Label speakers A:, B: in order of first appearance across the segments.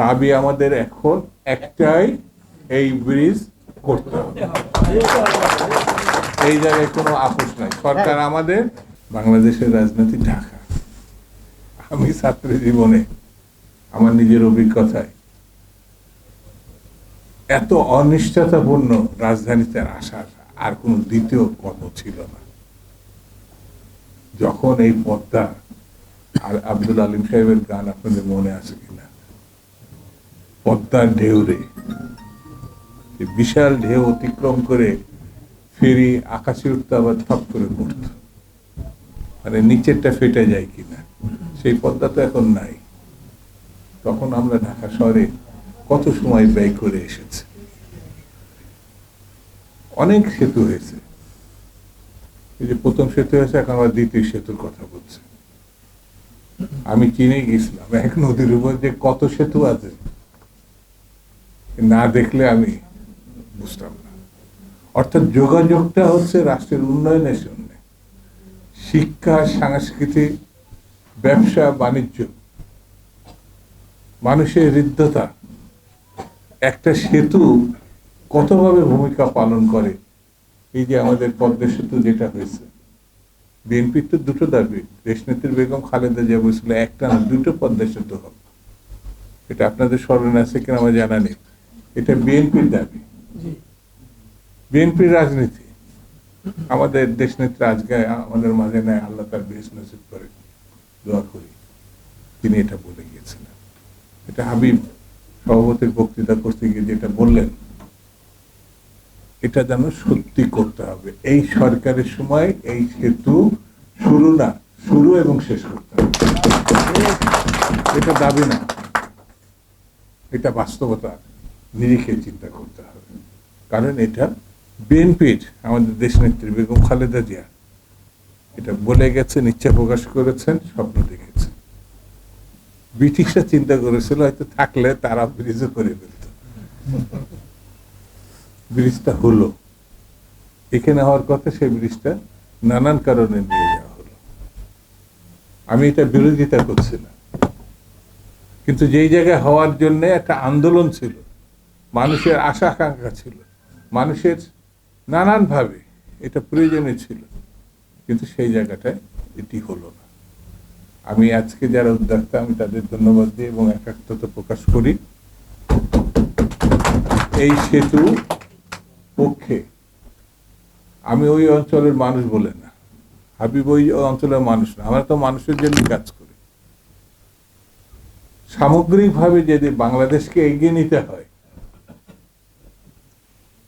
A: দাবি আমাদের এখন একটাই, এই ব্রিজ করতে হবে। এই জায়গায় কোনো আপোষ নাই। সরকার আমাদের, বাংলাদেশের রাজনীতি ঢাকা। আমি ছাত্র জীবনে আমার নিজের অভিজ্ঞতায় এত অনিশ্চয়তাপূর্ণ রাজধানীতে আসার আর কোনো দ্বিতীয় কর্ম ছিল না। যখন এই পদ্মা, আর আব্দুল আলিম সাহেবের গান আপনাদের মনে আছে কিনা, পদ্মার ঢেউরে বিশাল ঢেউ অতিক্রম করে ফেরি আকাশে উঠতে আবার থপ করে পড়ত, মানে নিচেরটা ফেটে যায় কিনা। সেই পদ্মা তো এখন নাই। তখন আমরা ঢাকা শহরে কত সময় ব্যয় করে এসেছি। অনেক সেতু হয়েছে, এই যে প্রথম সেতু হয়েছে, এখন আবার দ্বিতীয় সেতুর কথা বলছে। আমি চিনে গেছিলাম এক নদীর উপর যে কত সেতু আছে, না দেখলে আমি বুঝতাম না। অর্থাৎ যোগাযোগটা হচ্ছে রাষ্ট্রের উন্নয়নের জন্য। শিক্ষা, সংস্কৃতি, ব্যবসা বাণিজ্য, মানুষের হৃদ্যতা, একটা সেতু কতভাবে ভূমিকা পালন করে। এই যে আমাদের পদ্মা সেতু যেটা হয়েছে, বিএনপির তো দুটো দাবি। দেশনেত্রী বেগম খালেদা জিয়া বলেছিল একটা না দুটো পদ্মা সেতু হবে। এটা আপনাদের স্মরণে আছে কিনা আমার জানা নেই। এটা বিএনপির দাবি, বিএনপির রাজনীতি। আমাদের দেশনেত্রী আজকে আমাদের মাঝে নেয়, আল্লাহ তার বেশ নসিব করে, দোয়া করি। তিনি এটা বলে গিয়েছিলেন। এটা হাবিব সভাপতির বক্তৃতা করতে গিয়ে যেটা বললেন, এটা যেন সত্যি করতে হবে। এই সরকারের সময় এই সেতু শুরু না, শুরু এবং শেষ করতে হবে। এটা দাবি না, এটা বাস্তবতা নিরিখে চিন্তা করতে হবে। কারণ এটা বিএনপির, আমাদের দেশনেত্রী বেগম খালেদা জিয়া এটা বলে গেছেন, ইচ্ছা প্রকাশ করেছেন, স্বপ্ন দেখেছেন। ব্রিটিশরা চিন্তা করেছিল হয়তো থাকলে তারা ব্রিজও করে ফেলত। ব্রিজটা হলো, এখানে হওয়ার কথা, সেই ব্রিজটা নানান কারণে নিয়ে যাওয়া হলো। আমি এটা বিরোধিতা করছি না, কিন্তু যেই জায়গায় হওয়ার জন্য একটা আন্দোলন ছিল, মানুষের আশা আকাঙ্ক্ষা ছিল, মানুষের নানানভাবে এটা প্রয়োজনীয় ছিল, কিন্তু সেই জায়গাটায় এটি হলো না। আমি আজকে যারা উদ্যোক্তা, আমি তাদের ধন্যবাদ দিই এবং একাত্মতা প্রকাশ করি। এই সেতু পক্ষে আমি ওই অঞ্চলের মানুষ বলে না, হাবিব ওই অঞ্চলের মানুষ না, আমরা তো মানুষের জন্য কাজ করি। সামগ্রিকভাবে যদি বাংলাদেশকে এগিয়ে নিতে হয়,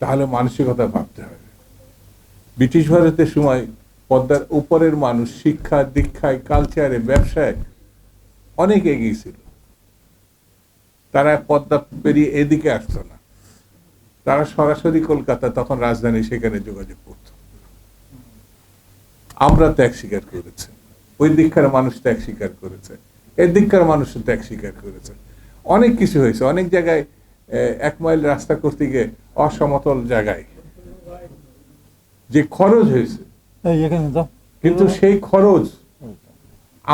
A: তাহলে মানসিকতা ভাবতে হবে। ব্রিটিশ ভারতের সময় পদ্মার উপরের মানুষ শিক্ষা দীক্ষায়, কালচারে, ব্যবসায় অনেক এগিয়ে ছিল। তারা পদ্মা পেরিয়ে এদিকে আসতো না, তারা সরাসরি কলকাতা, তখন রাজধানী, সেখানে যোগাযোগ করত। আমরা ত্যাগ স্বীকার করেছি, ওই দিককার মানুষ ত্যাগ স্বীকার করেছে, এর দিককার মানুষ ত্যাগ স্বীকার করেছে। অনেক কিছু হয়েছে। অনেক জায়গায় 1 মাইল রাস্তা করতে গিয়ে অসমতল জায়গায় যে খরচ হয়েছে, কিন্তু সেই খরচ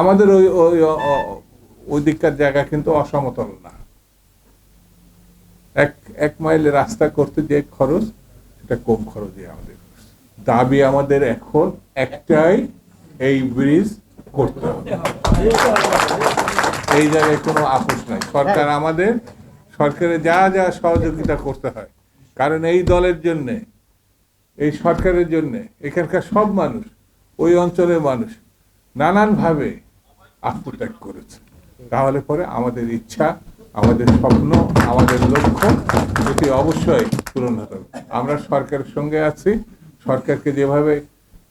A: আমাদের ওই দিককার জায়গা কিন্তু অসমতল না। 1 মাইল রাস্তা করতে যে খরচ, এটা কম খরচে আমাদের। দাবি আমাদের এখন একটাই, এই ব্রিজ করতে হবে। এই জায়গায় কোনো আপোষ নাই। সরকার আমাদের, সরকারের যা যা সহযোগিতা করতে হয়, কারণ এই দলের জন্যে, এই সরকারের জন্যে এখানকার সব মানুষ, ওই অঞ্চলের মানুষ নানানভাবে আত্মত্যাগ করেছে। তাহলে পরে আমাদের ইচ্ছা, আমাদের স্বপ্ন, আমাদের লক্ষ্য এটি অবশ্যই পূরণ হতে হবে। আমরা সরকারের সঙ্গে আছি। সরকারকে যেভাবে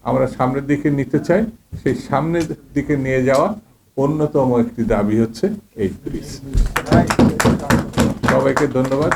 A: আমরা সামনের দিকে নিতে চাই, সেই সামনের দিকে নিয়ে যাওয়া অন্যতম একটি দাবি হচ্ছে এই ব্রিজ। সবাইকে ধন্যবাদ।